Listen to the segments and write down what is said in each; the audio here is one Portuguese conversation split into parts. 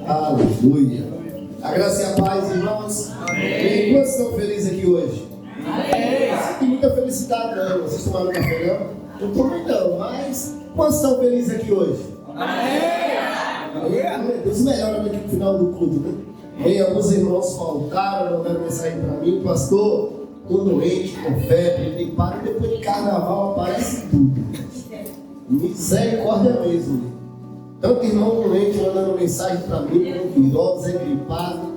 Aleluia. A graça e a paz, irmãos. Amém. Quantos estão felizes aqui hoje? Amém. Tem muita felicidade, não. Vocês tomaram café, não? Não tomei, não. Mas quantos estão felizes aqui hoje? Amém. Deus melhora aqui no final do culto, né? E alguns irmãos faltaram, mandaram mensagem para mim, pastor, estou doente, com febre, gripado, depois de carnaval aparece tudo. Misericórdia mesmo. Tanto irmão doente mandando mensagem para mim, com virose, gripado,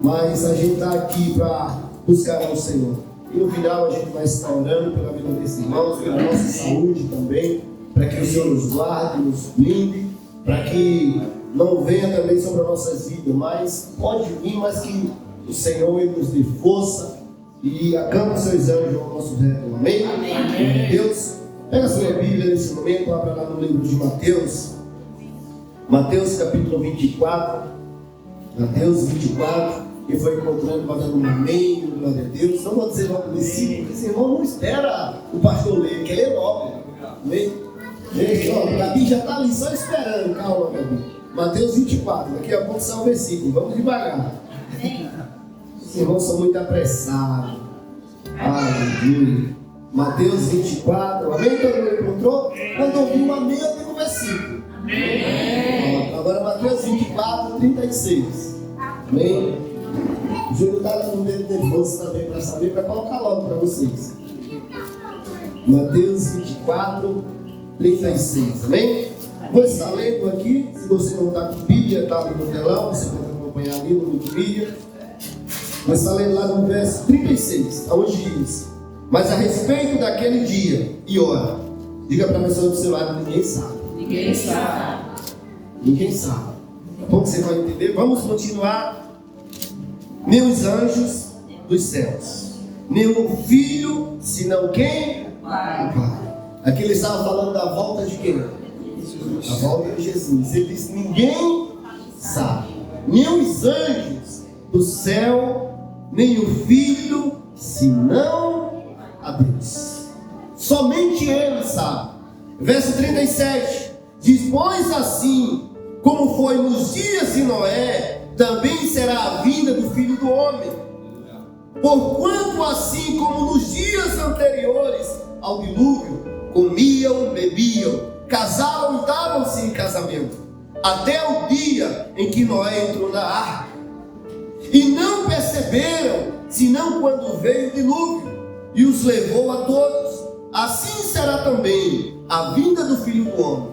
mas a gente está aqui para buscar ao Senhor. E no final a gente vai estar orando pela vida desses irmãos, pela nossa saúde também, para que o Senhor nos guarde, nos blinde, para que não venha também sobre as nossas vidas, mas pode vir, mas que o Senhor Ele nos dê força e acampa os seus anjos ao nosso redor. Amém? Amém. Deus, pega a sua Bíblia nesse momento, abra lá no livro de Mateus. Mateus capítulo 24. Mateus 24. Quem foi encontrando, vai dando um amém, glória a Deus. Não vou dizer logo o versículo, porque esse irmão não espera o pastor ler, que ele é nobre. Amém? Gente, ó, o Gabi já está ali só esperando. Calma, Gabi. Mateus 24, daqui a pouco sai o versículo, vamos devagar. Os irmãos são muito apressados. Aleluia. Mateus 24, amém? Todo mundo encontrou? Quando ouviu um amém, eu digo o versículo. Amém. Agora Mateus 24, 36. Amém? O Júlio está com um dedo nervoso também para saber, para colocar logo para vocês. Mateus 24, 36. Amém? Vou estar lendo aqui, se você não está com Bíblia, está no telão, você pode acompanhar ali no Bíblia. Vou estar lendo lá no verso 36, aonde diz: mas a respeito daquele dia e hora, diga para a pessoa do seu lado, ninguém sabe. Ninguém sabe. Ninguém sabe. Como você vai entender? Vamos continuar. Nem os anjos dos céus, nem o filho, senão quem? O Pai. Aqui ele estava falando da volta de quem? A volta de Jesus. Ele disse: ninguém sabe, nem os anjos do céu, nem o Filho, senão a Deus. Somente Ele sabe. Verso 37 diz: pois assim como foi nos dias de Noé, também será a vinda do Filho do Homem. Porquanto assim como nos dias anteriores ao dilúvio, comiam, bebiam, casaram e davam-se em casamento, até o dia em que Noé entrou na arca. E não perceberam, senão quando veio o dilúvio, e os levou a todos. Assim será também a vinda do Filho do Homem.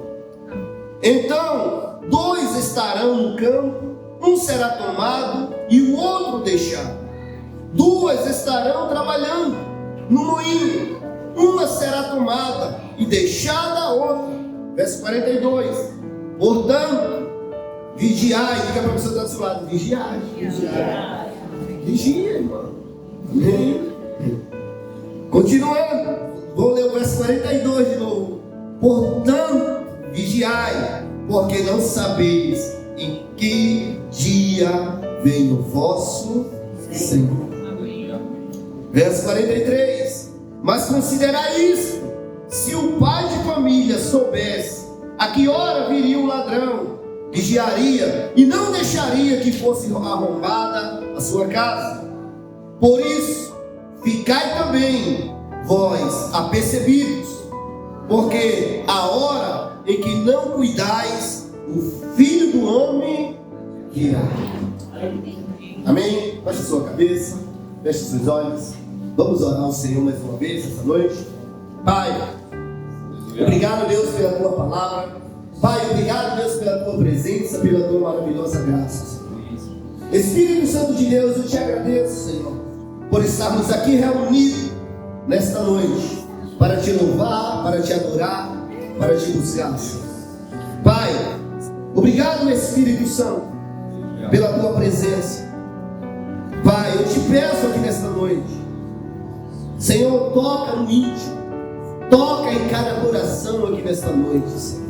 Então, dois estarão no campo, um será tomado e o outro deixado. Duas estarão trabalhando no moinho, uma será tomada e deixada a outra. Verso 42. Portanto, vigiai. Diga para a pessoa que está do seu lado: vigiai. Vigia, irmão. Amém. Continuando, vou ler o verso 42 de novo. Portanto, vigiai, porque não sabeis em que dia vem o vosso Senhor. Verso 43. Mas considerai isso: se o pai de família soubesse a que hora viria o ladrão, vigiaria e não deixaria que fosse arrombada a sua casa. Por isso, ficai também vós apercebidos, porque a hora em que não cuidais, o Filho do Homem virá. Amém? Baixe a sua cabeça, feche os seus olhos. Vamos orar ao Senhor mais uma vez essa noite. Pai, obrigado, Deus, pela tua palavra. Pai, obrigado, Deus, pela tua presença, pela tua maravilhosa graça. Espírito Santo de Deus, eu te agradeço, Senhor, por estarmos aqui reunidos nesta noite para te louvar, para te adorar, para te buscar. Pai, obrigado, Espírito Santo, pela tua presença. Pai, eu te peço aqui nesta noite, Senhor, toca no íntimo, toca em cada coração aqui nesta noite, Senhor.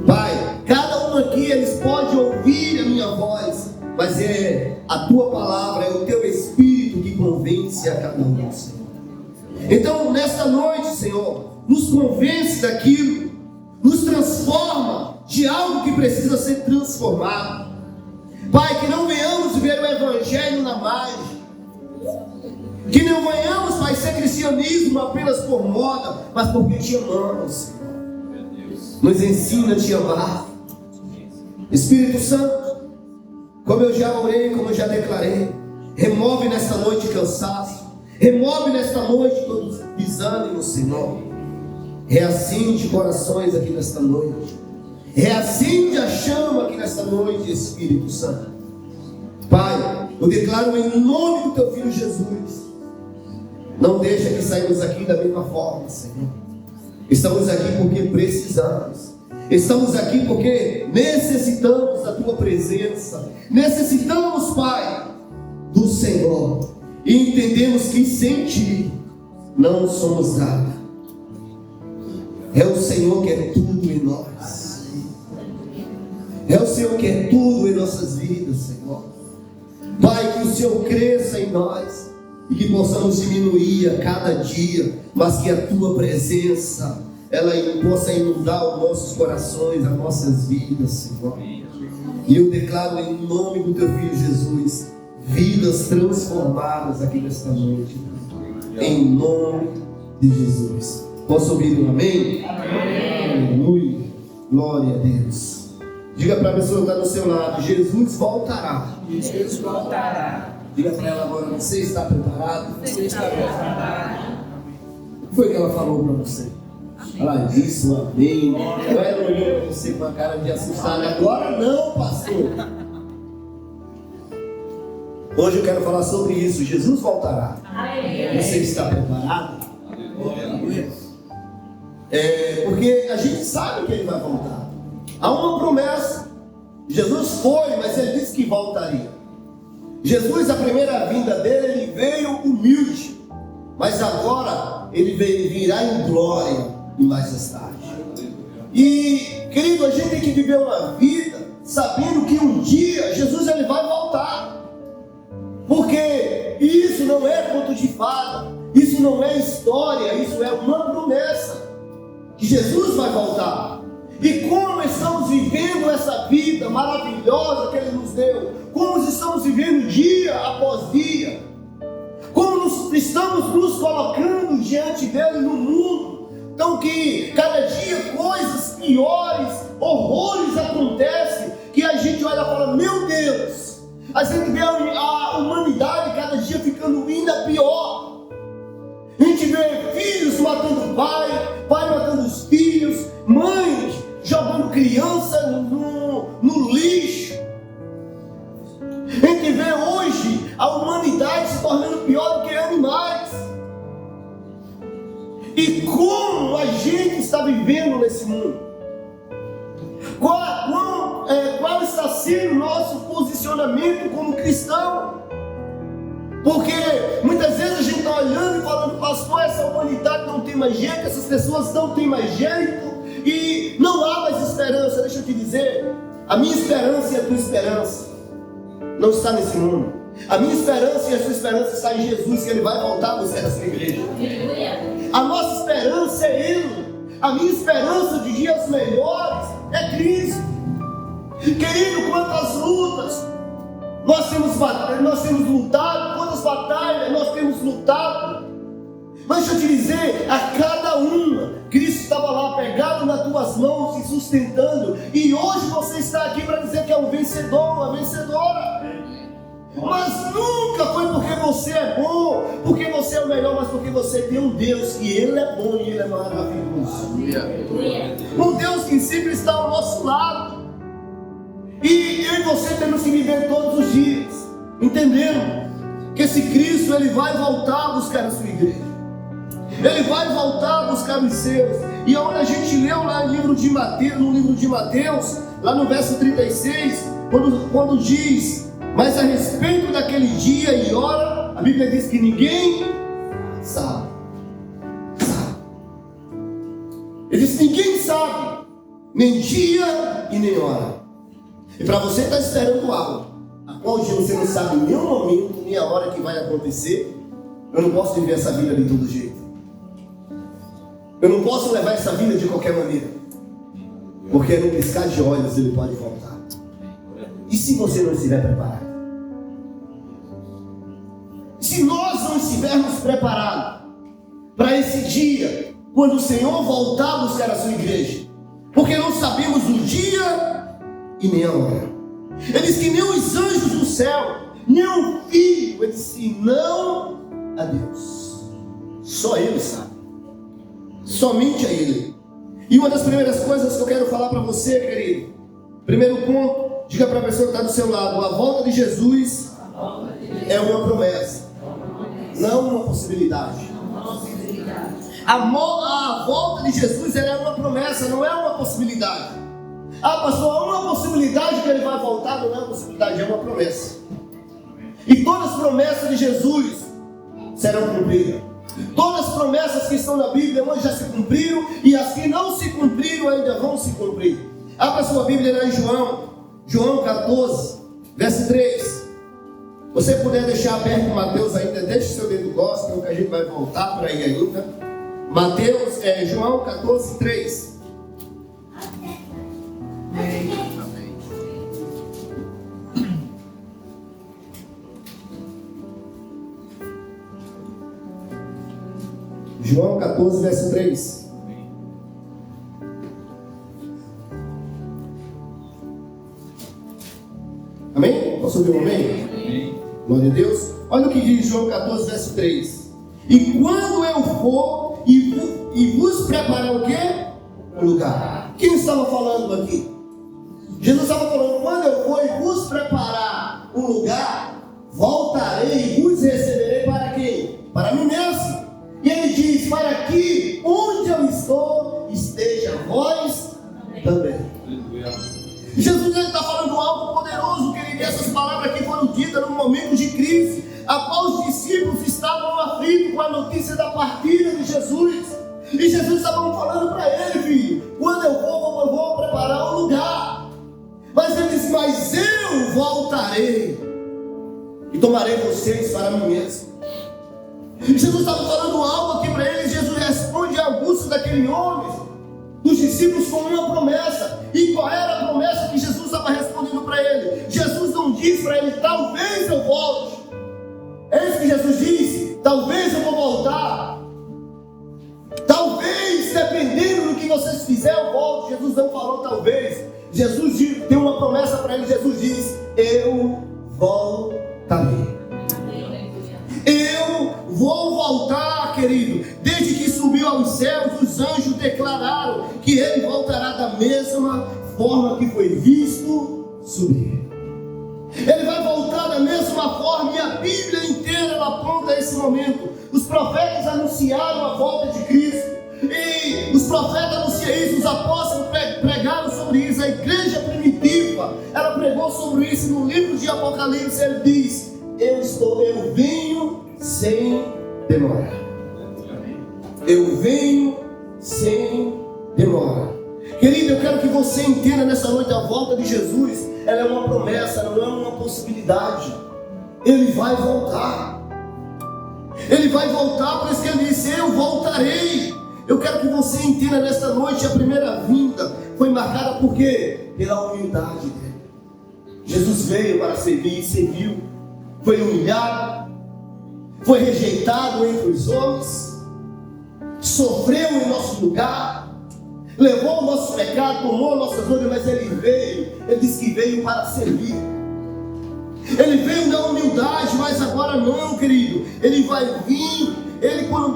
Pai, cada um aqui, eles podem ouvir a minha voz, mas é a tua palavra, é o teu Espírito que convence a cada um, Senhor. Então, nesta noite, Senhor, nos convence daquilo, nos transforma de algo que precisa ser transformado. Pai, que não venhamos ver o Evangelho na margem. Que não venhamos, Pai, ser cristianismo apenas por moda, mas porque te amamos, Senhor. Nos ensina a te amar. Espírito Santo, como eu já orei, como eu já declarei, remove nesta noite cansaço, remove nesta noite todos os desânimos, Senhor. Reacende corações aqui nesta noite, reacende a chama aqui nesta noite, Espírito Santo. Pai, eu declaro em nome do Teu Filho Jesus, não deixa que saímos aqui da mesma forma, Senhor. Estamos aqui porque precisamos. Estamos aqui porque necessitamos da Tua presença. Necessitamos, Pai, do Senhor. E entendemos que sem Ti não somos nada. É o Senhor que é tudo em nós. É o Senhor que é tudo em nossas vidas, Senhor. Pai, que o Senhor cresça em nós e que possamos diminuir a cada dia, mas que a Tua presença, ela possa inundar os nossos corações, as nossas vidas, Senhor. E eu declaro em nome do Teu Filho Jesus, vidas transformadas aqui nesta noite, em nome de Jesus. Posso ouvir um amém? Amém. Aleluia. Glória a Deus. Diga para a pessoa que está do seu lado: Jesus voltará. Jesus voltará. Diga para ela agora: você está preparado? Você está preparado? O que foi que ela falou para você? Ela disse um amém. Ela olhou para você com a cara de assustado. Agora não, pastor. Hoje eu quero falar sobre isso. Jesus voltará. Amém. Você está preparado? Aleluia. Porque a gente sabe que Ele vai voltar. Há uma promessa. Jesus foi, mas Ele disse que voltaria. Jesus, a primeira vinda dele, Ele veio humilde, mas agora Ele virá em glória e majestade. E, querido, a gente tem que viver uma vida sabendo que um dia Jesus ele vai voltar. Porque isso não é conto de fada, isso não é história, isso é uma promessa que Jesus vai voltar. E como estamos vivendo essa vida maravilhosa que Ele nos deu, como estamos vivendo dia após dia, como estamos nos colocando diante dele no mundo. Então que cada dia coisas piores, horrores acontecem, que a gente olha e fala: meu Deus, a gente vê a humanidade cada dia ficando ainda pior. A gente vê filhos matando pai matando os filhos, mães jogando criança no lixo. A gente vê hoje a humanidade se tornando pior do que animais. E como a gente está vivendo nesse mundo? Qual está sendo o nosso posicionamento como cristão? Porque muitas vezes a gente está olhando e falando: pastor, essa humanidade não tem mais jeito, essas pessoas não têm mais jeito, e não há mais esperança. Deixa eu te dizer, a minha esperança e a tua esperança não está nesse mundo. A minha esperança e a sua esperança está em Jesus, que Ele vai voltar a buscar a sua igreja. A nossa esperança é Ele. A minha esperança de dias melhores é Cristo. Querido, quantas lutas nós temos lutado, quantas batalhas nós temos lutado. Mas deixa eu te dizer, a cada uma, Cristo estava lá pegado nas tuas mãos, te sustentando. E hoje você está aqui para dizer que é um vencedor, uma vencedora. Mas nunca foi porque você é bom, porque você é o melhor, mas porque você tem um Deus que Ele é bom e Ele é maravilhoso. Um Deus que sempre está ao nosso lado. E eu e você temos que viver todos os dias entendendo que esse Cristo Ele vai voltar a buscar a sua igreja. Ele vai voltar a buscar os seus. E onde a gente leu lá no livro de Mateus, lá no verso 36, quando diz: mas a respeito daquele dia e hora, a Bíblia diz que ninguém sabe. Ele diz: ninguém sabe, nem dia e nem hora. E para você que está esperando algo, a qual dia você não sabe nem o momento, nem a hora que vai acontecer, eu não posso viver essa vida de todo jeito. Eu não posso levar essa vida de qualquer maneira. Porque no piscar de olhos Ele pode voltar. E se você não estiver preparado? Se nós não estivermos preparados para esse dia, quando o Senhor voltar a buscar a sua igreja, porque não sabemos o dia e nem a hora. Ele diz que nem os anjos do céu, nem o Filho, ele disse não a Deus. Só Ele sabe. Somente a Ele. E uma das primeiras coisas que eu quero falar para você, querido, primeiro ponto, diga para a pessoa que está do seu lado: a volta de Jesus é uma promessa, não uma possibilidade. A volta de Jesus é uma promessa, não é uma possibilidade. Ah, pastor, há uma possibilidade que ele vai voltar, não é uma possibilidade, é uma promessa. E todas as promessas de Jesus serão cumpridas. Todas as promessas que estão na Bíblia hoje já se cumpriram, e as que não se cumpriram ainda vão se cumprir. Abra sua Bíblia lá em João 14, verso 3. Se você puder deixar aberto Mateus ainda, deixe seu dedo gospel, que a gente vai voltar para aí ainda. João 14, 3. João 14, verso 3. Amém? Posso ouvir um amém? Amém. Glória a Deus. Olha o que diz João 14, verso 3. E quando eu for e vos preparar o quê? Um lugar. Quem estava falando aqui? Jesus estava falando: quando eu for e vos preparar um lugar, voltarei e vos receberei para quem? Para mim mesmo. E ele diz: para que onde eu estou, esteja vós também. Jesus está falando algo poderoso, querido. Essas palavras aqui foram ditas num momento de crise, a qual os discípulos estavam aflitos com a notícia da partida de Jesus. E Jesus estava falando para ele: filho, quando eu vou preparar um lugar. Mas ele disse: mas eu voltarei e tomarei vocês para mim mesmo. Jesus estava falando algo aqui para eles. Jesus responde à angústia daquele homem, dos discípulos, com uma promessa. E qual era a promessa que Jesus estava respondendo para ele? Jesus não disse para ele: talvez eu volte. É isso que Jesus disse: talvez eu vou voltar. Talvez, dependendo do que vocês fizerem, eu volto. Jesus não falou talvez. Jesus tem uma promessa para ele. Jesus diz: eu voltarei. Eu vou voltar, querido. Desde que subiu aos céus, os anjos declararam que ele voltará da mesma forma que foi visto subir. Ele vai voltar da mesma forma, e a Bíblia inteira ela aponta a esse momento. Os profetas anunciaram a volta de Cristo, e os profetas anunciaram isso, os apóstolos pregaram sobre isso. A igreja primitiva, ela pregou sobre isso. No livro de Apocalipse ele diz: eu venho sem demora. Eu venho sem demora. Querido, eu quero que você entenda nessa noite: a volta de Jesus, ela é uma promessa, não é uma possibilidade. Ele vai voltar. Ele vai voltar, por isso que ele disse: eu voltarei. Eu quero que você entenda nessa noite: a primeira vinda foi marcada por quê? Pela humildade dele. Jesus veio para servir e serviu. Foi humilhado, foi rejeitado entre os homens, sofreu em nosso lugar, levou o nosso pecado, tomou nossas dores, mas ele veio. Ele disse que veio para servir. Ele veio na humildade, mas agora não, querido. Ele vai vir.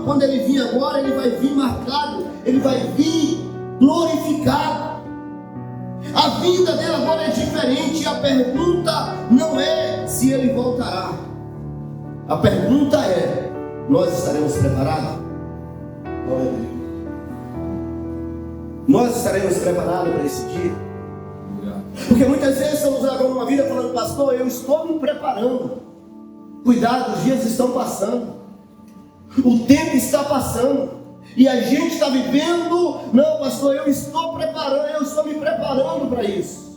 Quando ele vir agora, ele vai vir marcado. Ele vai vir glorificado. A vinda dele agora é diferente. A pergunta não é se ele voltará. A pergunta é: nós estaremos preparados? Glória a Deus. Nós estaremos preparados para esse dia? Porque muitas vezes estamos agora numa vida falando: pastor, eu estou me preparando. Cuidado, os dias estão passando, o tempo está passando, e a gente está vivendo: não, pastor, eu estou me preparando para isso.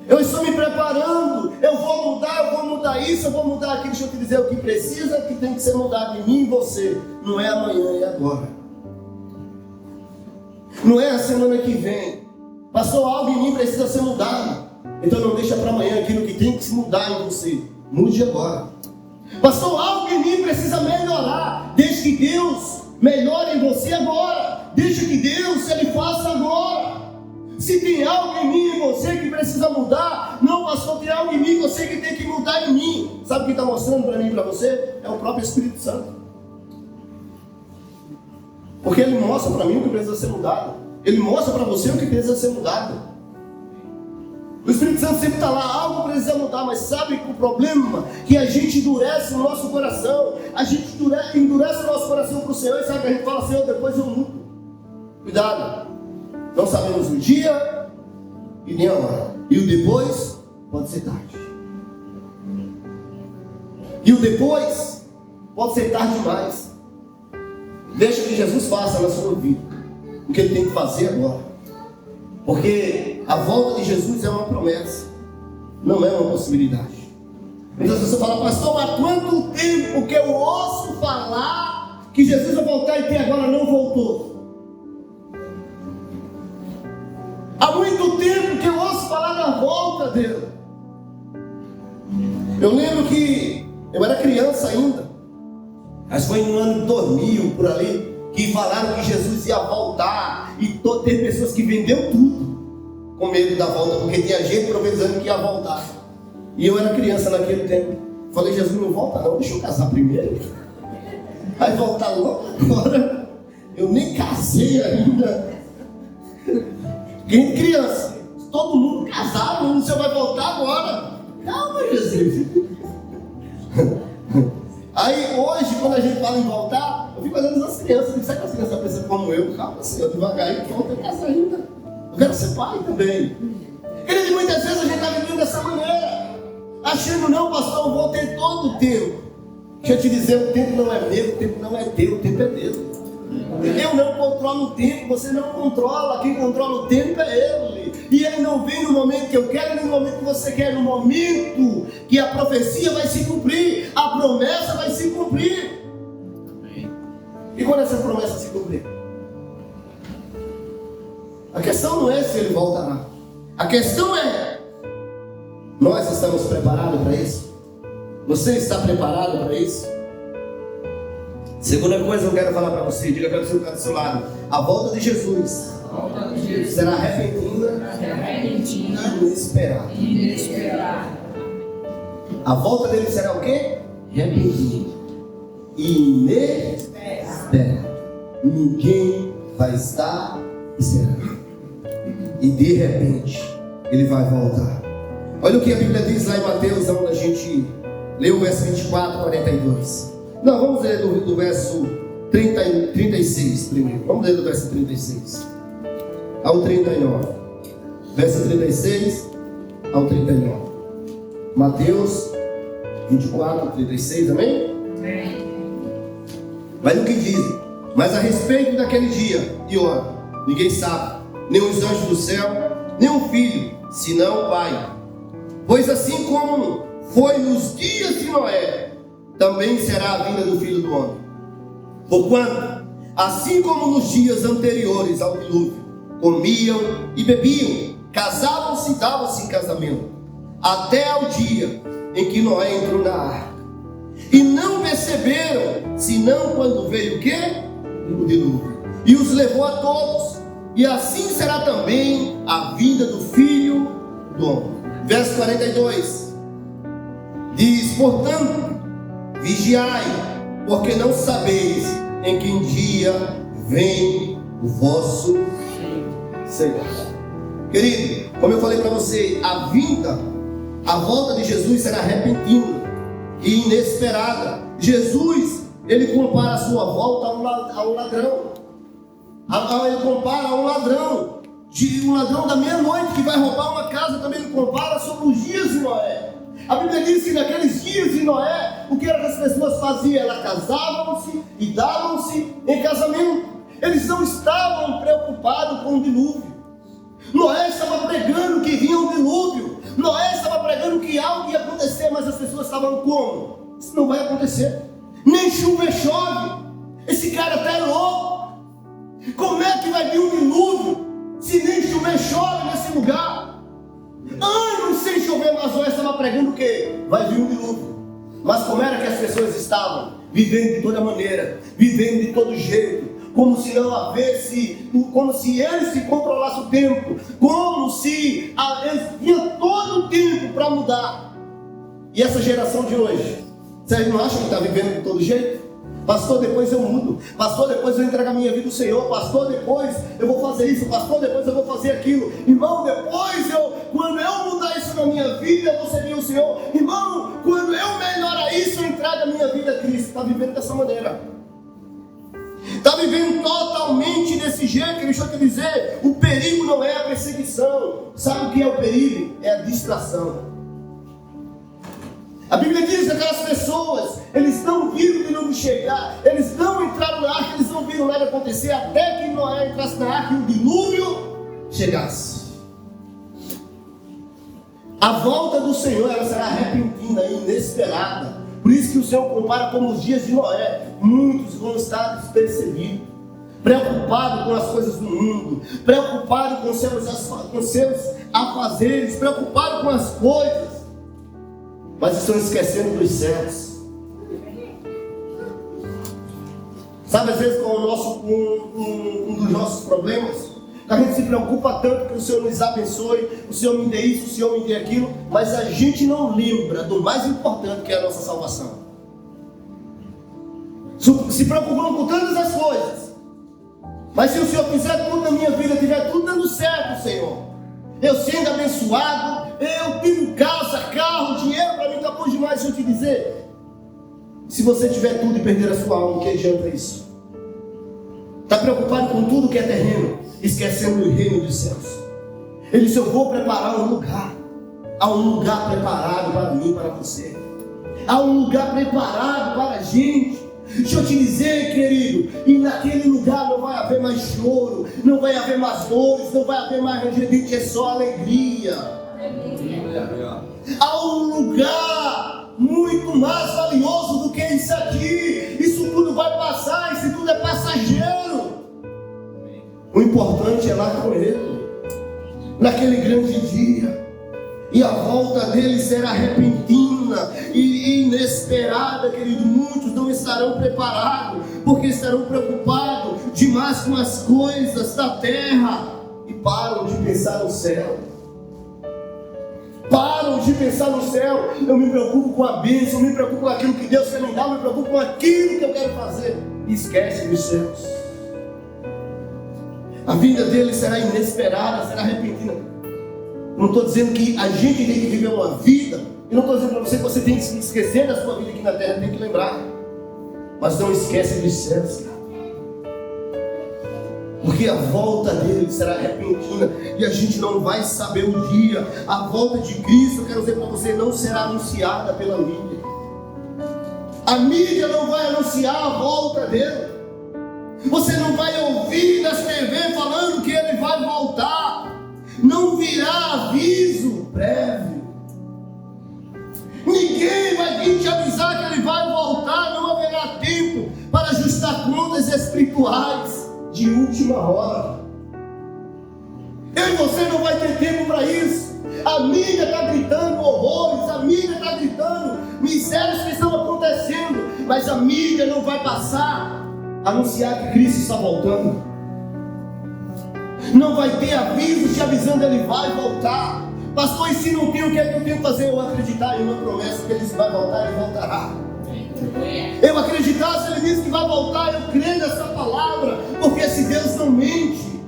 Eu estou me preparando, eu vou mudar isso, eu vou mudar aquilo. Deixa eu te dizer: o que precisa, que tem que ser mudado em mim e você, não é amanhã, é agora. Não é a semana que vem. Pastor, algo em mim precisa ser mudado. Então não deixa para amanhã aquilo que tem que se mudar em você. Mude agora. Pastor, algo em mim precisa melhorar. Deixe que Deus melhore em você agora. Deixe que Deus Ele faça agora. Se tem algo em mim e você que precisa mudar, não, pastor, tem algo em mim e você que tem que mudar em mim. Sabe o que está mostrando para mim e para você? É o próprio Espírito Santo. Porque Ele mostra para mim o que precisa ser mudado. Ele mostra para você o que precisa ser mudado. O Espírito Santo sempre está lá, algo precisa mudar, mas sabe que o problema é que a gente endurece o nosso coração. A gente endurece o nosso coração para o Senhor e sabe que a gente fala, Senhor, depois eu mudo. Cuidado. Não sabemos o dia e nem a hora. E o depois pode ser tarde. E o depois pode ser tarde demais. Deixa que Jesus faça na sua vida o que Ele tem que fazer agora. Porque a volta de Jesus é uma promessa, não é uma possibilidade. Então se você fala, pastor, há quanto tempo que eu ouço falar que Jesus vai voltar e até agora não voltou? Há muito tempo que eu ouço falar da volta dele. Eu lembro que eu era criança ainda, mas foi no ano de 2000, por ali, que falaram que Jesus ia voltar. E teve pessoas que vendeu tudo com medo da volta, porque tinha gente profetizando que ia voltar. E eu era criança naquele tempo. Falei, Jesus não volta não, deixa eu casar primeiro. Vai voltar logo agora. Eu nem casei ainda. Criança, todo mundo casado, você vai voltar agora. Calma, Jesus. Aí hoje, quando a gente fala em voltar, eu fico olhando as crianças, digo, será que as crianças pensam como eu? Calma, Senhor, devagarinho, volta a casa ainda. Eu quero ser pai também. Querido, muitas vezes a gente está vivendo dessa maneira, achando, não, pastor, eu vou ter todo o tempo. Deixa eu te dizer, o tempo não é meu, o tempo não é teu, o tempo é dele. Eu não controlo o tempo, você não controla. Quem controla o tempo é Ele. E Ele não vem no momento que eu quero, nem no momento que você quer. No momento que a profecia vai se cumprir, a promessa vai se cumprir. E quando essa promessa se cumprir? A questão não é se Ele voltará. A questão é, nós estamos preparados para isso? Você está preparado para isso? Segunda coisa que eu quero falar para você, diga para o seu cara do seu lado: a volta de Jesus será repentina e inesperada. A volta dele será o quê? Repentina e inesperada. Ninguém vai estar esperando. E de repente ele vai voltar. Olha o que a Bíblia diz lá em Mateus, onde a gente leu o verso 24, 42. Não, vamos ler do verso 36 primeiro. Vamos ler do verso 36 ao 39. Verso 36 ao 39. Mateus 24, 36, amém? Amém. Mas o que diz? Mas a respeito daquele dia e hora, ninguém sabe, nem os anjos do céu, nem o Filho, senão o Pai. Pois assim como foi nos dias de Noé, também será a vinda do Filho do Homem. Porquanto, assim como nos dias anteriores ao dilúvio, comiam e bebiam, casavam-se e davam-se em casamento, até ao dia em que Noé entrou na arca. E não perceberam, senão quando veio o quê? O dilúvio. E os levou a todos. E assim será também a vinda do Filho do Homem. Verso 42. Diz, portanto, vigiai, porque não sabeis em que dia vem o vosso Senhor. Querido, como eu falei para você, a volta de Jesus será repentina e inesperada. Jesus, ele compara a sua volta a um ladrão. Ele compara a um ladrão da meia-noite que vai roubar uma casa. Também ele compara sobre os dias de Noé. A Bíblia diz que naqueles dias de Noé, o que era que as pessoas faziam? Elas casavam-se e davam-se em casamento. Eles não estavam preocupados com o dilúvio. Noé estava pregando que vinha um dilúvio. Noé estava pregando que algo ia acontecer, mas as pessoas estavam como? Isso não vai acontecer. Nem chuva chove. Esse cara está louco. Como é que vai vir um dilúvio se nem chover chove nesse lugar? Anos chover, mas Joel estava pregando o quê? Vai vir um dilúvio. Mas como era que as pessoas estavam? Vivendo de toda maneira, vivendo de todo jeito, como se não houvesse, como se eles se controlassem o tempo, como se eles tinham todo o tempo para mudar. E essa geração de hoje, vocês não acham que está vivendo de todo jeito? Pastor, depois eu mudo. Pastor, depois eu entrego a minha vida ao Senhor. Pastor, depois eu vou fazer isso. Pastor, depois eu vou fazer aquilo. Irmão, quando eu mudar isso na minha vida, eu vou servir o Senhor. Irmão, quando eu melhorar isso, eu entrego a minha vida a Cristo. Está vivendo dessa maneira. Está vivendo totalmente desse jeito. Deixa eu te dizer, o perigo não é a perseguição. Sabe o que é o perigo? É a distração. A Bíblia diz que aquelas pessoas, eles não viram o dilúvio chegar, eles não entraram na arca, eles não viram nada acontecer, até que Noé entrasse na arca e o dilúvio chegasse. A volta do Senhor, ela será repentina e inesperada. Por isso que o Senhor compara como os dias de Noé. Muitos vão estar despercebidos, preocupados com as coisas do mundo, preocupados com seus afazeres, preocupados com as coisas, mas estão esquecendo dos céus. Sabe, às vezes, com um dos nossos problemas, a gente se preocupa tanto que o Senhor nos abençoe, o Senhor me dê isso, o Senhor me dê aquilo, mas a gente não lembra do mais importante, que é a nossa salvação. Se preocupando com todas as coisas, mas se o Senhor fizer tudo na minha vida, tiver tudo dando certo, Senhor, eu sendo abençoado, eu tenho casa, carro, dinheiro, para mim está bom demais. Deixa eu te dizer, se você tiver tudo e perder a sua alma, que adianta isso? Está preocupado com tudo que é terreno, esquecendo o reino dos céus. Ele disse, eu vou preparar um lugar. Há um lugar preparado para mim, para você. Há um lugar preparado para a gente. Deixa eu te dizer, querido, e naquele lugar não vai haver mais choro, não vai haver mais dores, não vai haver mais ranger de dente, é só alegria. Há um lugar muito mais valioso do que isso aqui. Isso tudo vai passar, isso tudo é passageiro. O importante é lá com Ele, naquele grande dia. E a volta dele será repentina e inesperada, querido. Muitos não estarão preparados, porque estarão preocupados demais com as coisas da terra e param de pensar no céu. Param de pensar no céu. Eu me preocupo com a bênção, eu me preocupo com aquilo que Deus quer me dar, eu me preocupo com aquilo que eu quero fazer. E esquece dos céus. A vinda dele será inesperada, será repentina. Eu não estou dizendo que a gente tem que viver uma vida. Eu não estou dizendo para você que você tem que se esquecer da sua vida aqui na terra, tem que lembrar. Mas não esquece dos céus, cara. Porque a volta dele será repentina e a gente não vai saber o dia. A volta de Cristo, eu quero dizer para você, não será anunciada pela mídia. A mídia não vai anunciar a volta dele. Você não vai ouvir nas TV falando que ele vai voltar. Não virá aviso prévio. Ninguém vai vir te avisar que ele vai voltar. Não haverá tempo para ajustar contas espirituais de última hora. Eu e você não vai ter tempo para isso. A mídia está gritando horrores, a mídia está gritando mistérios que estão acontecendo, mas a mídia não vai passar a anunciar que Cristo está voltando. Não vai ter aviso te avisando que ele vai voltar. Pastor, e se não tem, o que é que eu tenho que fazer? Eu acreditar em uma promessa que ele vai voltar, ele voltará. Eu acreditar, se ele diz que vai voltar, eu creio nessa palavra, porque esse Deus não mente.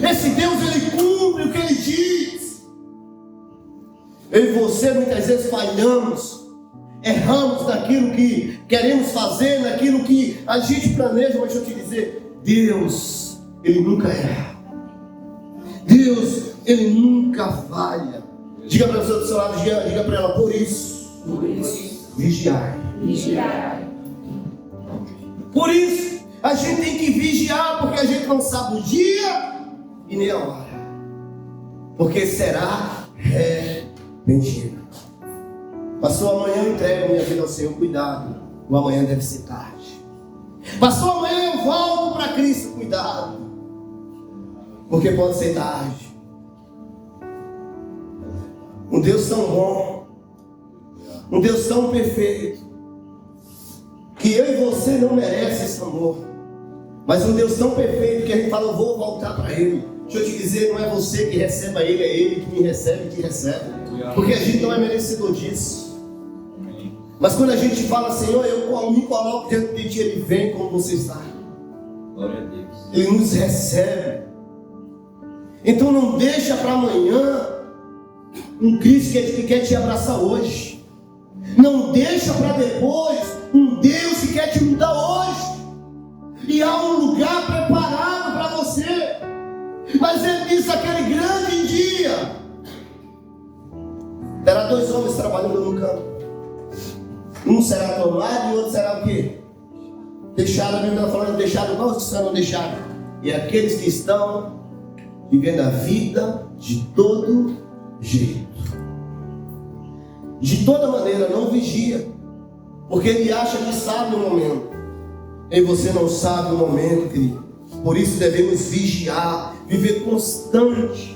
Esse Deus, ele cumpre o que ele diz. Eu e você muitas vezes falhamos, erramos naquilo que queremos fazer, naquilo que a gente planeja, mas deixa eu te dizer, Deus, ele nunca erra. Deus, ele nunca falha. Diga para a pessoa do seu lado, diga para ela, por isso, vigiai. Por isso, a gente tem que vigiar, porque a gente não sabe o dia e nem a hora. Porque será repentina. Pastor, amanhã eu entrego minha vida ao Senhor, cuidado. O amanhã deve ser tarde. Pastor, amanhã eu volto para Cristo, cuidado. Porque pode ser tarde. Um Deus tão bom, um Deus tão perfeito, que eu e você não merecem esse amor, mas um Deus tão perfeito que a gente fala, eu vou voltar para Ele. Deixa eu te dizer, não é você que receba Ele, é Ele que me recebe e te recebe, porque a gente não é merecedor disso. Mas quando a gente fala, Senhor, eu me coloco diante de Ti, Ele vem como você está. Glória a Deus. Ele nos recebe. Então não deixa para amanhã um Cristo que quer te abraçar hoje. Não deixa para depois um Deus que quer te mudar hoje. E há um lugar preparado para você. Mas Ele disse aquele grande dia. Terá 2 homens trabalhando no campo. Um será tomado e o outro será o quê? Deixado, a Bíblia está falando, deixado, nós que serão deixados. E aqueles que estão vivendo a vida de todo jeito. De toda maneira, não vigia. Porque ele acha que sabe o momento. E você não sabe o momento, querido. Por isso devemos vigiar, viver constante.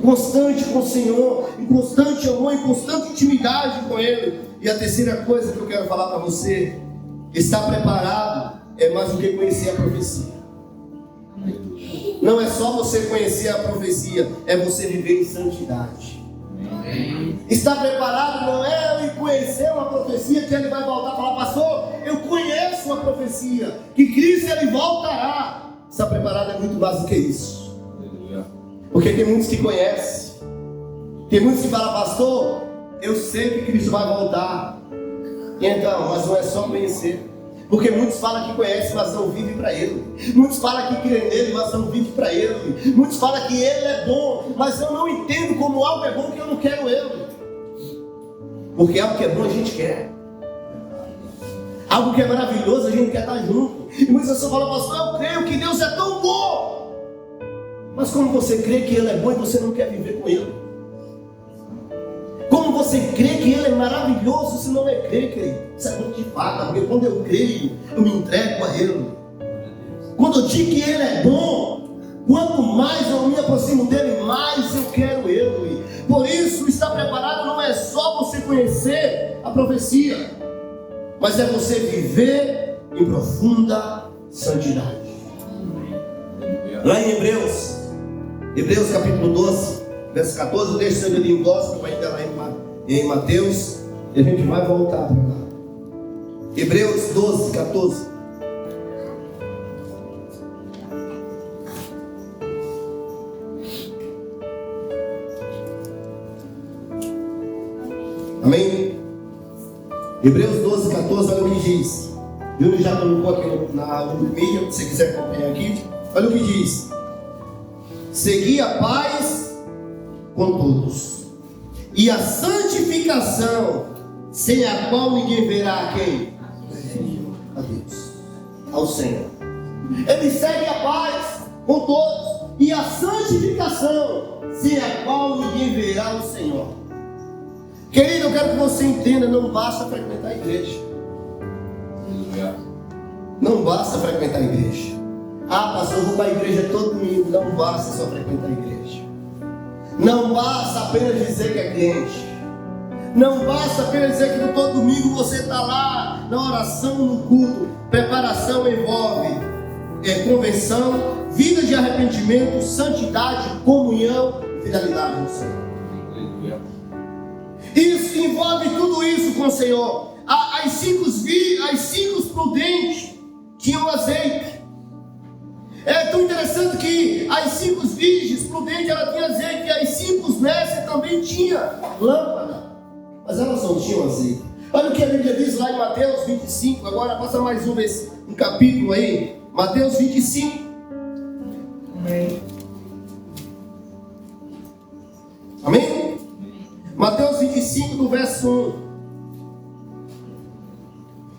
Constante com o Senhor, em constante amor, em constante intimidade com Ele. E a terceira coisa que eu quero falar para você, estar preparado é mais do que conhecer a profecia. Não é só você conhecer a profecia, é você viver em santidade. Estar preparado não é ele conhecer uma profecia que ele vai voltar e falar, pastor, eu conheço uma profecia, que Cristo ele voltará. Estar preparado é muito mais do que isso. Porque tem muitos que conhecem, tem muitos que falam, pastor, eu sei que Cristo vai voltar. E então, mas não é só conhecer. Porque muitos falam que conhecem, mas não vivem para Ele. Muitos falam que creem nele, mas não vivem para Ele. Muitos falam que Ele é bom, mas eu não entendo como algo é bom que eu não quero Ele. Porque algo que é bom a gente quer. Algo que é maravilhoso a gente quer estar junto. E muitas pessoas falam, pastor, eu creio que Deus é tão bom. Mas como você crê que Ele é bom e você não quer viver com Ele? Como você crê que Ele é maravilhoso se não é crer, querido? Isso é muito de fato, porque quando eu creio, eu me entrego a Ele. Quando eu digo que Ele é bom, quanto mais eu me aproximo dEle, mais eu quero Ele. Por isso, estar preparado não é só você conhecer a profecia, mas é você viver em profunda santidade. Lá em Hebreus capítulo 12, verso 14, deixa seu dedinho gospel para ainda lá em Mateus, e a gente vai voltar para lá. Hebreus 12, 14. Amém? Hebreus 12, 14, olha o que diz. Júnior já colocou aqui no mídia, se você quiser acompanhar aqui. Olha o que diz. Segui a paz com todos, e a santificação, sem a qual ninguém verá a quem? A Deus, ao Senhor. Ele segue a paz com todos, e a santificação, sem a qual ninguém verá o Senhor. Querido, eu quero que você entenda, não basta frequentar a igreja. Não basta frequentar a igreja. Ah, pastor, eu vou para a igreja todo domingo. Não basta só frequentar a igreja. Não basta apenas dizer que é crente. Não basta apenas dizer que no todo domingo você está lá na oração, no culto. Preparação envolve convenção, vida de arrependimento, santidade, comunhão e fidelidade no Senhor. Isso envolve tudo isso com o Senhor. As cinco prudentes tinham azeite. É tão interessante que as 5 virgens prudentes, ela tinha azeite, e as 5 mestres também tinham lâmpada, mas elas não tinham azeite. Olha o que a Bíblia diz lá em Mateus 25, agora passa mais um capítulo aí, Mateus 25. Amém. Amém? Mateus 25, do verso 1.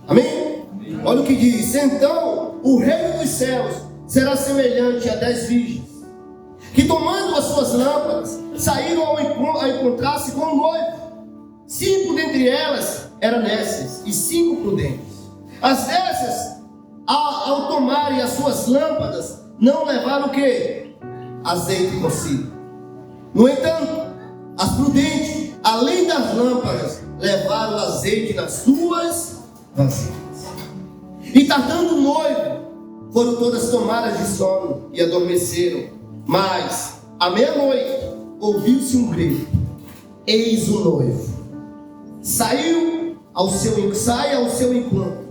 Amém? Olha o que diz. Então, o reino dos céus será semelhante a 10 virgens, que tomando as suas lâmpadas, saíram a encontrar-se com o noivo. 5 dentre elas eram nécias, e 5 prudentes. As nécias, ao tomarem as suas lâmpadas, não levaram o quê? Azeite consigo. No entanto, As prudentes, além das lâmpadas, levaram azeite nas suas vasilhas. E tardando o noivo, foram todas tomadas de sono e adormeceram. Mas, à meia-noite, ouviu-se um grito: eis o noivo. Sai ao seu encontro.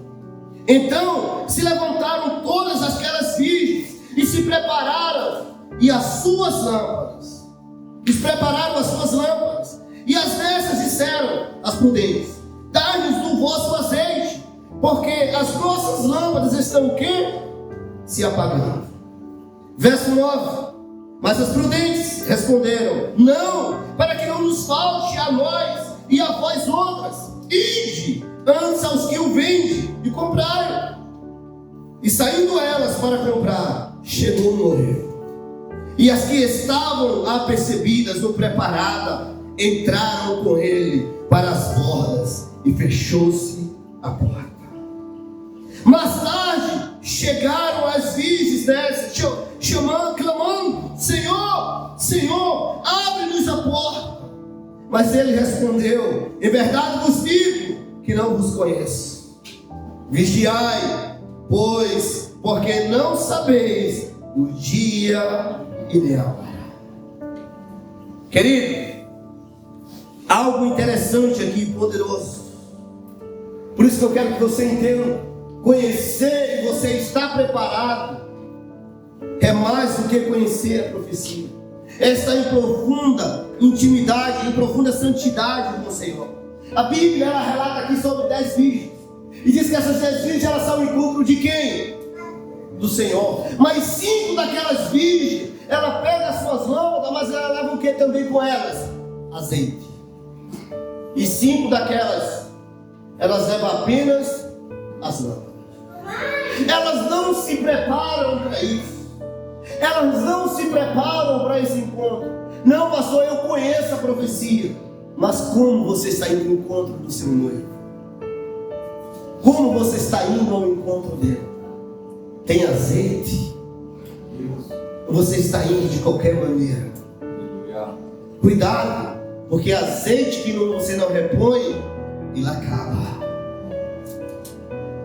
Então se levantaram todas aquelas virgens e se prepararam, e as suas lâmpadas. E as nessas disseram as prudentes: dai-nos do vosso azeite, porque as nossas lâmpadas estão o quê? Se apagando. Verso 9. Mas as prudentes responderam: não, para que não nos falte a nós e a vós outras. Ide antes aos que o vendem e compraram. E saindo elas para comprar, chegou o noivo. E as que estavam apercebidas ou preparadas entraram com ele para as bordas, e fechou-se a porta. Mais tarde chegaram as virgens chamando, clamando: Senhor, Senhor, abre-nos a porta. Mas ele respondeu: em verdade vos digo que não vos conheço. Vigiai, pois, porque não sabeis o dia e nem a hora. Querido, algo interessante aqui, poderoso. Por isso que eu quero que você entenda: conhecer e você estar preparado é mais do que conhecer a profecia. É estar em profunda intimidade, em profunda santidade com o Senhor. A Bíblia, ela relata aqui sobre 10 virgens. E diz que essas 10 virgens, elas são o encontro de quem? Do Senhor. Mas 5 daquelas virgens, ela pega as suas lâmpadas, mas ela leva o que também com elas? Azeite. E 5 daquelas, elas levam apenas as lâmpadas. Elas não se preparam para isso. Elas não se preparam para esse encontro. Não, pastor, eu conheço a profecia. Mas como você está indo ao encontro do seu noivo? Como você está indo ao encontro dele? Tem azeite? Ou você está indo de qualquer maneira? Cuidado, porque azeite que você não repõe, ele acaba.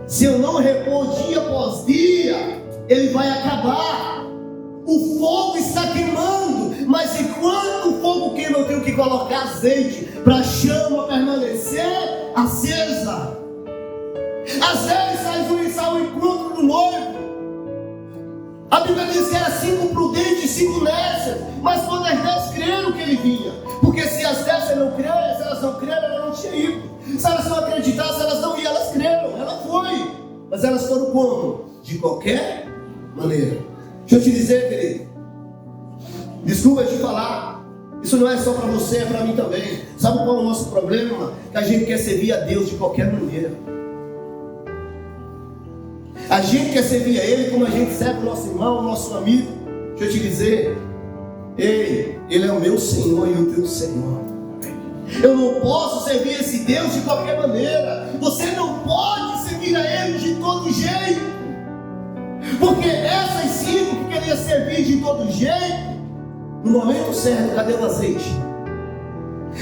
Se eu não repor dia após dia, ele vai acabar. O fogo está queimando, mas enquanto o fogo queima, eu tenho que colocar azeite para a chama permanecer acesa. Às vezes sai o encontro do noivo. A Bíblia diz que era 5 prudentes e 5 nécias, mas quando as 10 creram que ele vinha, porque se as 10 não creram, se elas não creram, ela não tinha ido. Se elas não acreditassem, elas não iam, elas creram, ela foi. Mas elas foram como? De qualquer maneira. Deixa eu te dizer, querido, desculpa te falar, isso não é só para você, é para mim também. Sabe qual é o nosso problema? Que a gente quer servir a Deus de qualquer maneira. A gente quer servir a Ele como a gente serve o nosso irmão, o nosso amigo. Deixa eu te dizer, Ele é o meu Senhor e o teu Senhor. Eu não posso servir esse Deus de qualquer maneira. Você não pode servir a Ele de todo jeito. Porque essas 5 que queriam servir de todo jeito, no momento certo, cadê o azeite?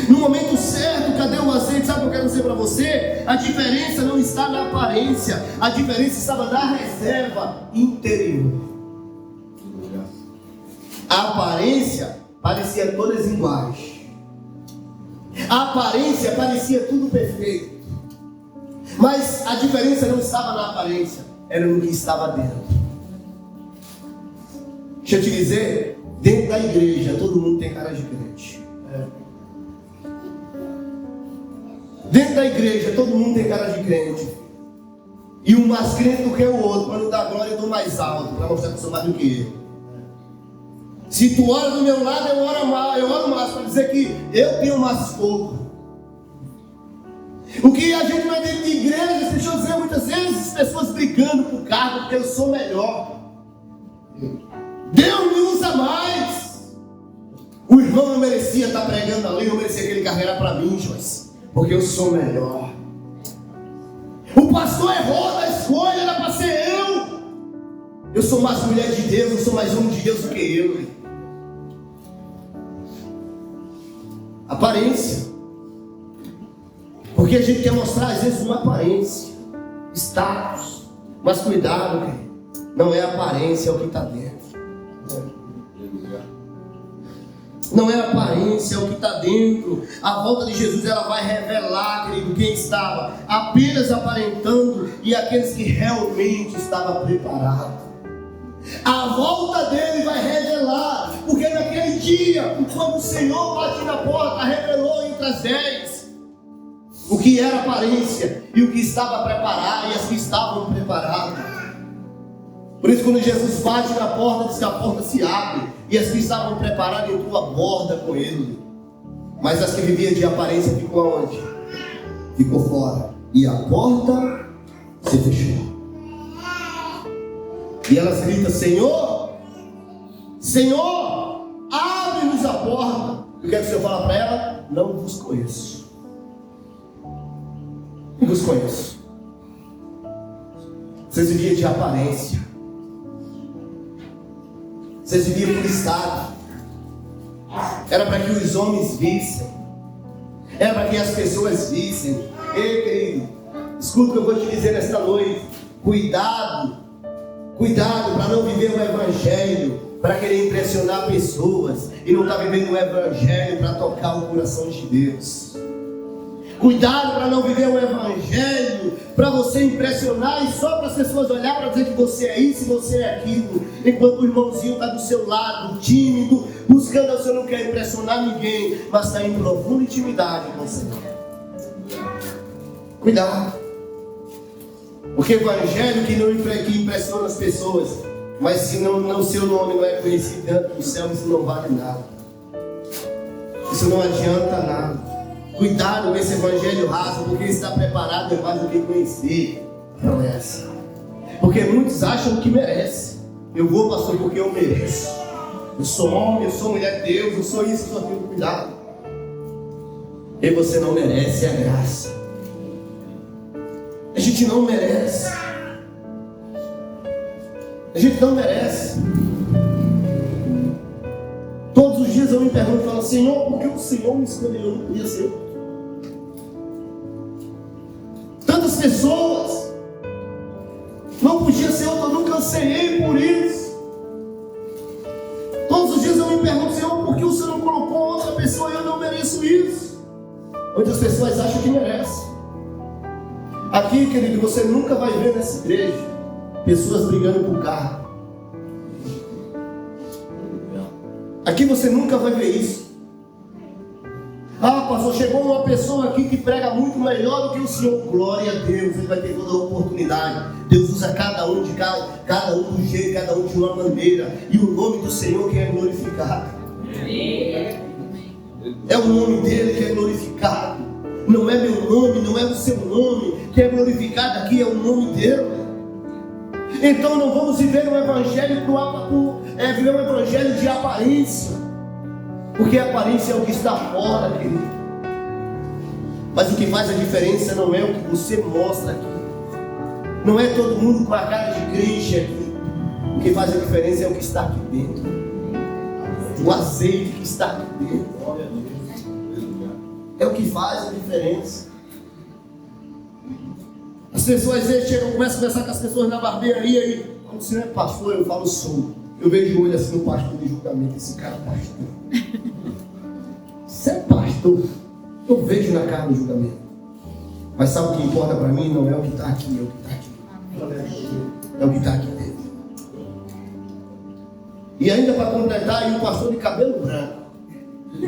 No momento certo, cadê o azeite? Sabe o que eu quero dizer para você? A diferença não está na aparência, a diferença estava na reserva interior. A aparência parecia todas iguais. A aparência parecia tudo perfeito. Mas a diferença não estava na aparência, era no que estava dentro. Deixa eu te dizer, dentro da igreja todo mundo tem cara de crente. Dentro da igreja todo mundo tem cara de crente. E um mais crente do que o outro. Para não dar glória eu dou mais alto, para mostrar que eu sou mais do que ele. Se tu ora do meu lado, eu oro mais, para dizer que eu tenho mais fogo. O que a gente vai dentro de igreja, deixa eu dizer, muitas vezes pessoas brigando por cargo, porque eu sou melhor. Deus me usa mais. O irmão não merecia estar pregando ali, não merecia que ele carregar para mim, Joyce, porque eu sou melhor. O pastor errou na escolha, era para ser eu. Eu sou mais mulher de Deus, eu sou mais homem de Deus do que ele. Aparência. Porque a gente quer mostrar às vezes uma aparência, status. Mas cuidado, querido. Não é a aparência, é o que está dentro. Não é a aparência, é o que está dentro. A volta de Jesus, ela vai revelar, querido, quem estava apenas aparentando e aqueles que realmente estavam preparados. A volta dele vai revelar, porque naquele dia, quando o Senhor bate na porta, revelou entre as 10 o que era aparência e o que estava preparado e as que estavam preparadas. Por isso, quando Jesus bate na porta, diz que a porta se abre e as que estavam preparadas entrou a borda com ele. Mas as que viviam de aparência ficou aonde? Ficou fora. E a porta se fechou. E elas gritam: Senhor, Senhor, abre-nos a porta. E o que é que o Senhor fala para ela? Não vos conheço. Não vos conheço. Vocês viviam de aparência. Vocês viviam por estado. Era para que os homens vissem. Era para que as pessoas vissem. Ei, querido, escuta o que eu vou te dizer nesta noite. Cuidado para não viver o evangelho para querer impressionar pessoas e não estar vivendo o evangelho para tocar o coração de Deus. Cuidado para não viver o evangelho para você impressionar e só para as pessoas olhar para dizer que você é isso e você é aquilo, enquanto o irmãozinho está do seu lado, tímido, buscando. Você não quer impressionar ninguém, mas está em profunda intimidade com o Senhor. Cuidado, porque o evangelho que impressiona as pessoas, mas se não seu nome não é conhecido dentro do céu, isso não vale nada, isso não adianta nada. Cuidado com esse evangelho raso, porque ele está preparado é mais do que conhecer a promessa. Porque muitos acham que merecem. Eu vou, pastor, porque eu mereço. Eu sou homem, eu sou mulher de Deus, eu sou isso, eu sou aquilo. Cuidado. E você não merece a graça. A gente não merece. A gente não merece. Todos os dias eu me pergunto, falo: Senhor, por que o Senhor me escolheu? Eu não podia ser eu. Tantas pessoas, não podia ser eu nunca ansiei por isso. Todos os dias eu me pergunto: Senhor, por que o Senhor não colocou outra pessoa e eu não mereço isso? Muitas pessoas acham que merecem. Aqui, querido, você nunca vai ver nessa igreja pessoas brigando por carro. Aqui você nunca vai ver isso. Ah, pastor, chegou uma pessoa aqui que prega muito melhor do que o senhor. Glória a Deus, ele vai ter toda a oportunidade. Deus usa cada um de um jeito, cada um de uma maneira. E o nome do Senhor que é glorificado. É o nome dele que é glorificado. Não é meu nome, não é o seu nome que é glorificado aqui, é o nome dele. Então não vamos viver um evangelho viver um evangelho de aparência. Porque a aparência é o que está fora, querido. Mas o que faz a diferença não é o que você mostra aqui. Não é todo mundo com a cara de crente aqui. O que faz a diferença é o que está aqui dentro. O azeite que está aqui dentro. É o que faz a diferença. As pessoas às vezes chegam, começam a conversar com as pessoas na barbearia e quando o senhor é pastor, eu falo sou. Eu vejo o olho assim no pastor de julgamento, esse cara é pastor. Você é pastor? Eu vejo na cara do julgamento. Mas sabe o que importa para mim? Não é o que está aqui, é o que está aqui. É o que está aqui dentro. E ainda para completar, aí o pastor de cabelo branco.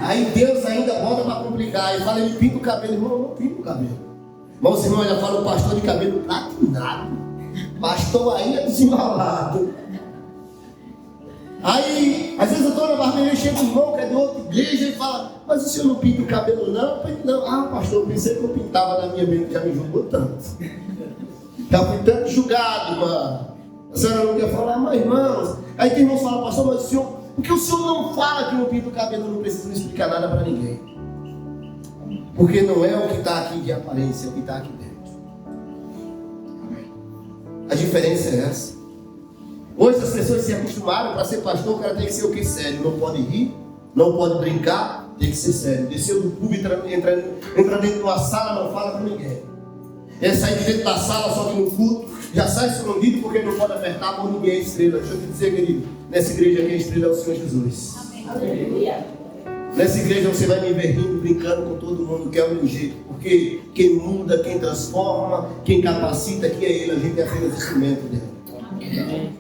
Aí Deus ainda bota para complicar. E fala, ele pinta o cabelo. Irmão, não pinta o cabelo. Mas os irmãos já falam, o pastor de cabelo platinado. Pastor aí é desenrolado. Aí, às vezes eu estou na barbearia, chega um irmão que é de outra igreja e fala, mas o senhor não pinta o cabelo não? Não. Ah, pastor, eu pensei que eu pintava na minha mente, que já me julgou tanto. Já fui tanto julgado, mano. A senhora não quer falar, mas irmãos. Aí tem irmãos que falam, pastor, mas o senhor, porque o senhor não fala que não pinta o cabelo, não precisa explicar nada para ninguém. Porque não é o que está aqui de aparência, é o que está aqui dentro. A diferença é essa. Hoje as pessoas se acostumaram para ser pastor, o cara tem que ser o que? Sério. Não pode rir, não pode brincar, Tem que ser sério. Desceu do púlpito, entra dentro de uma sala, não fala com ninguém. Ele sai de dentro da sala, só que no culto, já sai escondido porque não pode apertar por ninguém a estrela. Deixa eu te dizer, querido, nessa igreja aqui a estrela é o Senhor Jesus. Aleluia. Nessa igreja você vai me ver rindo, brincando com todo mundo, que é o meu jeito. Porque quem muda, quem transforma, quem capacita, que é Ele. A gente é apenas instrumento dele. Amém.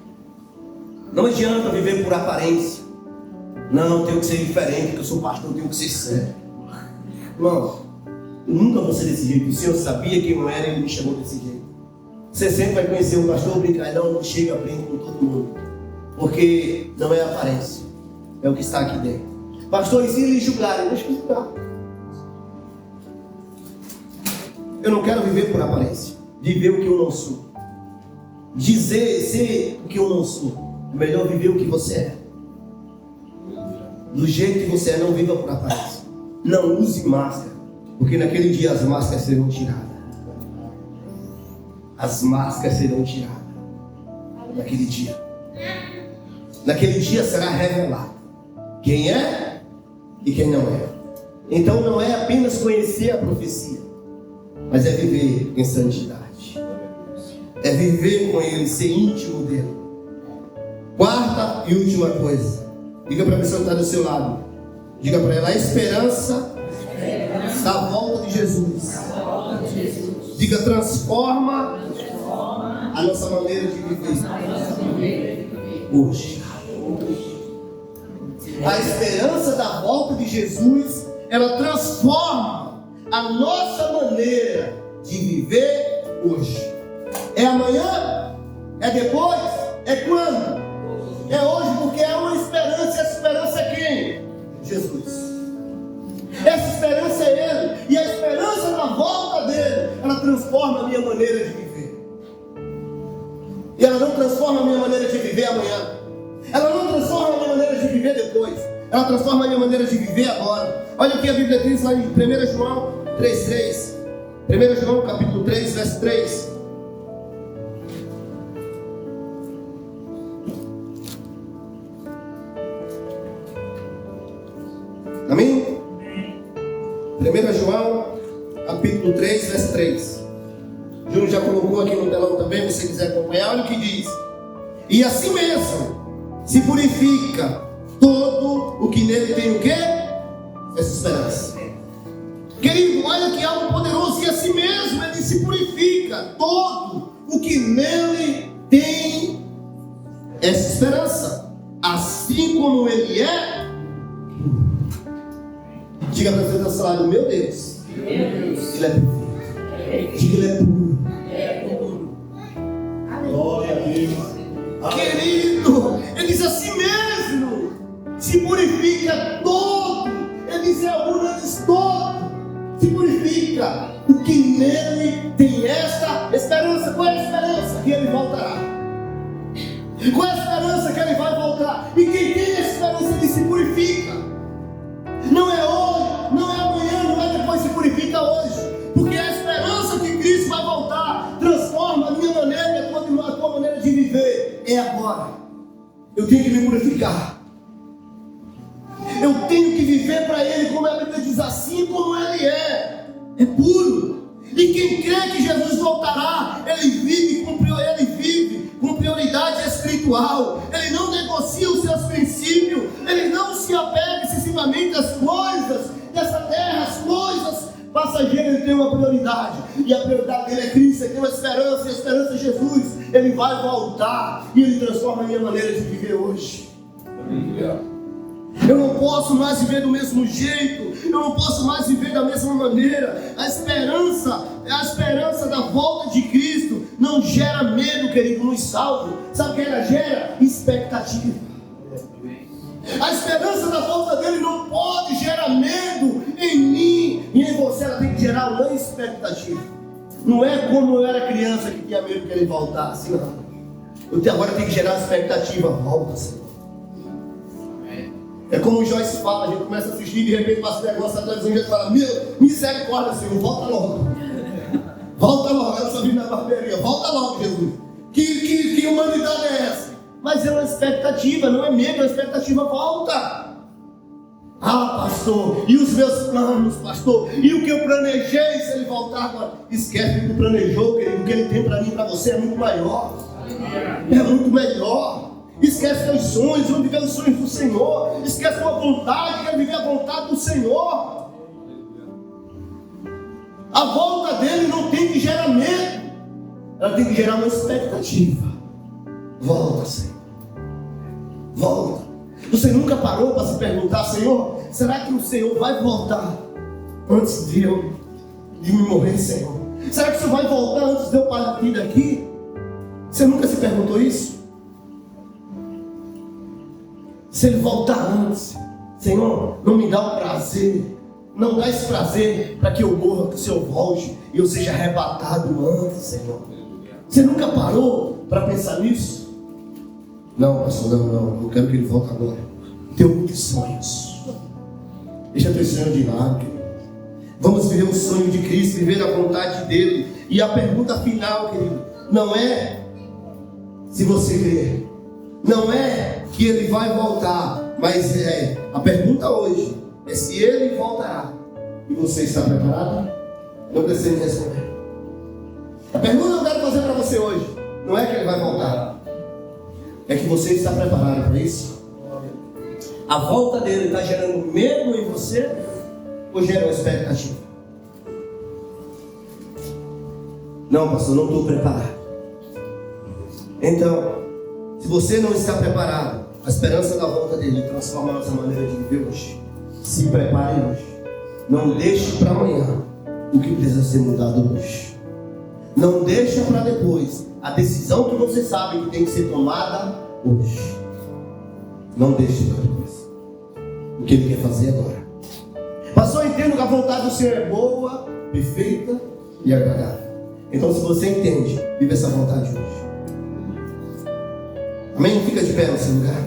Não adianta viver por aparência. Não, eu tenho que ser diferente, que eu sou pastor, eu tenho que ser sério. Irmão, eu nunca vou ser desse jeito. O Senhor sabia quem eu era e Ele me chamou desse jeito. Você sempre vai conhecer um pastor brincalhão, não chega bem com todo mundo. Porque não é a aparência, é o que está aqui dentro. Pastor, e se lhe julgarem? Deixa eu julgar. Eu não quero viver por aparência. Viver o que eu não sou. Dizer, ser o que eu não sou. É melhor viver o que você é. Do jeito que você é, não viva por aparência. Não use máscara. Porque naquele dia as máscaras serão tiradas. As máscaras serão tiradas. Naquele dia. Naquele dia será revelado quem é e quem não é. Então não é apenas conhecer a profecia, mas é viver em santidade. É viver com Ele, ser íntimo dele. Quarta e última coisa. Diga para a pessoa que está do seu lado. Diga para ela: a esperança da volta de Jesus. Diga: transforma a nossa maneira de viver hoje. A esperança da volta de Jesus, ela transforma a nossa maneira de viver hoje. É amanhã? É depois? É quando? É hoje, porque é uma esperança. Essa esperança é quem? Jesus. Essa esperança é Ele. E a esperança da volta dele, ela transforma a minha maneira de viver. E ela não transforma a minha maneira de viver amanhã. Ela não transforma a minha maneira de viver depois. Ela transforma a minha maneira de viver agora. Olha o que a Bíblia diz lá em 1 João 3,3. 1 João capítulo 3, verso 3. Amém? 1 João capítulo 3, verso 3. Júnior já colocou aqui no telão também, se você quiser acompanhar. Olha o que diz: e assim mesmo se purifica todo o que nele tem o quê? Essa esperança. Querido, olha que algo poderoso. E assim mesmo ele se purifica todo o que nele tem essa esperança, assim como ele é. Diga para você do seu lado: meu Deus, ele é perfeito. Diga: ele é puro. Glória a Deus. Querido, ele diz: assim mesmo se purifica todo. Ele diz: antes todo se purifica o que nele tem esta esperança. Qual é a esperança? Que ele voltará. Qual é a esperança? Que ele vai voltar. E quem tem essa esperança, ele se purifica. Não é hoje, não é amanhã, não é depois, se purifica hoje. Porque a esperança que Cristo vai voltar transforma a minha maneira e a tua maneira de viver. É agora. Eu tenho que me purificar. Eu tenho que viver para Ele, como a Bíblia diz, assim como Ele é. É puro. E quem crê que Jesus voltará, ele vive com prioridade espiritual. Ele não negocia os seus princípios. Ele não se apega excessivamente às coisas dessa terra, às coisas passageiras. Ele tem uma prioridade. E a prioridade dele é Cristo. Ele tem uma esperança. E a esperança é Jesus. Ele vai voltar. E ele transforma a minha maneira de viver hoje. Eu não posso mais viver do mesmo jeito. Eu não posso mais viver da mesma maneira. A esperança da volta de Cristo não gera medo, querido, nos salvos. Sabe o que ela gera? Expectativa. A esperança da volta dele não pode gerar medo em mim e em você. Ela tem que gerar uma expectativa. Não é como eu era criança que tinha medo que ele voltasse, não. Agora tem que gerar expectativa. Volta, Senhor. É como o Joyce fala, a gente começa a assistir e de repente passa um negócio na televisão e a gente fala: meu, misericórdia, Senhor, volta logo. Volta logo, ela só vive na barbearia. Volta logo, Jesus. Que humanidade é essa? Mas é uma expectativa, não é medo, a expectativa volta. Ah, pastor, e os meus planos, pastor? E o que eu planejei se ele voltar agora? Esquece o que tu planejou, querido. O que ele tem para mim e para você é muito maior. É muito melhor. Esquece teus sonhos, vamos viver os sonhos do Senhor. Esquece tua vontade, quer viver a vontade do Senhor. A volta dele não tem que gerar medo, ela tem que gerar uma expectativa. Volta, Senhor. Volta. Você nunca parou para se perguntar: Senhor, será que o Senhor vai voltar antes de me morrer, Senhor? Será que o Senhor vai voltar antes de eu partir daqui? Você nunca se perguntou isso? Se ele voltar antes, Senhor, não me dá o prazer, não dá esse prazer para que eu morra, que o Senhor volte e eu seja arrebatado antes, Senhor. Você nunca parou para pensar nisso? Não, pastor, não quero que ele volte agora. Tenho muitos sonhos. Deixa teu sonho de lado, querido. Vamos viver o sonho de Cristo, viver a vontade dele. E a pergunta final, querido, não é se você vê, não é que ele vai voltar, mas a pergunta hoje é se ele voltará. E você está preparado? Não precisa me responder. A pergunta que eu quero fazer para você hoje não é que ele vai voltar, é que você está preparado para isso? A volta dele está gerando medo em você ou gera uma expectativa? Não, pastor, não estou preparado. Então, se você não está preparado, a esperança da volta dele transforma a nossa maneira de viver hoje. Se prepare hoje. Não deixe para amanhã o que precisa ser mudado hoje. Não deixe para depois a decisão que você sabe que tem que ser tomada hoje. Não deixe para depois o que ele quer fazer agora. Pastor, eu entendo que a vontade do Senhor é boa, perfeita e agradável. Então, se você entende, vive essa vontade hoje. Amém? Fica de pé no seu lugar.